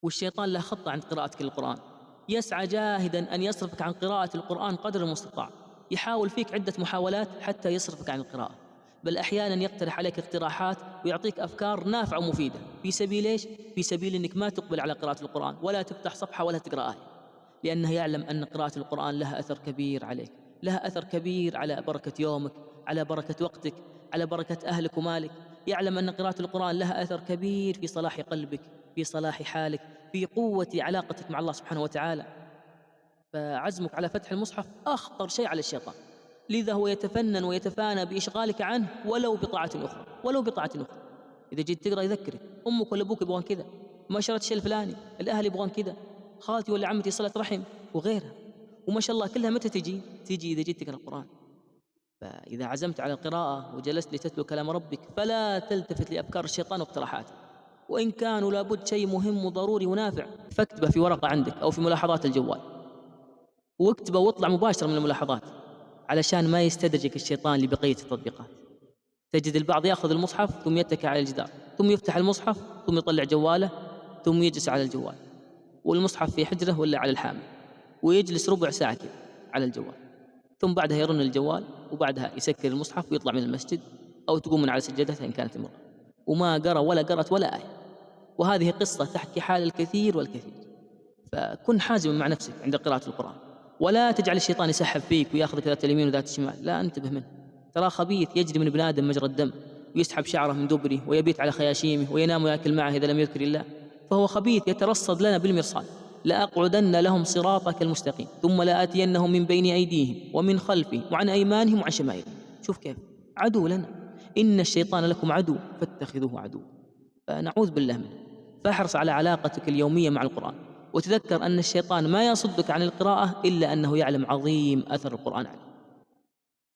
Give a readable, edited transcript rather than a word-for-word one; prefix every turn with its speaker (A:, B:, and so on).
A: والشيطان له خطة عند قراءتك للقرآن، يسعى جاهدا أن يصرفك عن قراءة القرآن قدر المستطاع، يحاول فيك عدة محاولات حتى يصرفك عن القراءة، بل أحيانا يقترح عليك اقتراحات ويعطيك أفكار نافعة ومفيدة في سبيل إيش؟ في سبيل أنك ما تقبل على قراءة القرآن ولا تفتح صفحة ولا تقرأ آية، لأنه يعلم أن قراءة القرآن لها أثر كبير عليك، لها أثر كبير على بركة يومك، على بركة وقتك، على بركة أهلك ومالك. يعلم أن قراءة القرآن لها أثر كبير في صلاح قلبك، في صلاح حالك، في قوة علاقتك مع الله سبحانه وتعالى. فعزمك على فتح المصحف أخطر شيء على الشيطان، لذا هو يتفنن ويتفانى بإشغالك عنه ولو بطاعة أخرى، ولو بطاعة أخرى. إذا جيت تقرأ يذكرك أمك ولا أبوك يبغون كذا، ما شريت الشيء الفلاني، الأهل يبغون كذا، خالتي ولا عمتي صلة رحم وغيرها. وما شاء الله كلها متى تجي إذا جيت تقرأ القرآن. فإذا عزمت على القراءة وجلست لتتلو كلام ربك فلا تلتفت لأفكار الشيطان واقتراحاته، وإن كانوا لابد شيء مهم وضروري ونافع فاكتبه في ورقة عندك أو في ملاحظات الجوال، واكتبه واطلع مباشرة من الملاحظات علشان ما يستدرجك الشيطان لبقية التطبيقات. تجد البعض يأخذ المصحف ثم يتكئ على الجدار، ثم يفتح المصحف، ثم يطلع جواله، ثم يجلس على الجوال، والمصحف في حجره ولا على الحامل، ويجلس ربع ساعة كذا على الجوال، ثم بعدها يرن الجوال، وبعدها يسكر المصحف ويطلع من المسجد أو تقوم من على سجادته إن كانت امرأة، وما قرأ ولا قرأت ولا آية. وهذه قصة تحكي حال الكثير والكثير. فكن حازما مع نفسك عند قراءة القرآن، ولا تجعل الشيطان يسحب فيك وياخذك ذات اليمين وذات الشمال، لا، انتبه منه، ترى خبيث يجري من ابن آدم مجرى الدم، ويسحب شعره من دبره ويبيت على خياشيمه وينام ويأكل معه إذا لم يذكر الله، فهو خبيث يترصد لنا بالمرصاد. لأقعدن لهم صراطك المستقيم ثم لآتينهم من بين أيديهم ومن خلفهم وعن أيمانهم وعن شمائلهم. شوف كيف عدو لنا، إن الشيطان لكم عدو فاتخذوه عدو. فنعوذ بالله منه. فاحرص على علاقتك اليومية مع القرآن، وتذكر أن الشيطان ما يصدك عن القراءة إلا أنه يعلم عظيم أثر القرآن عليك.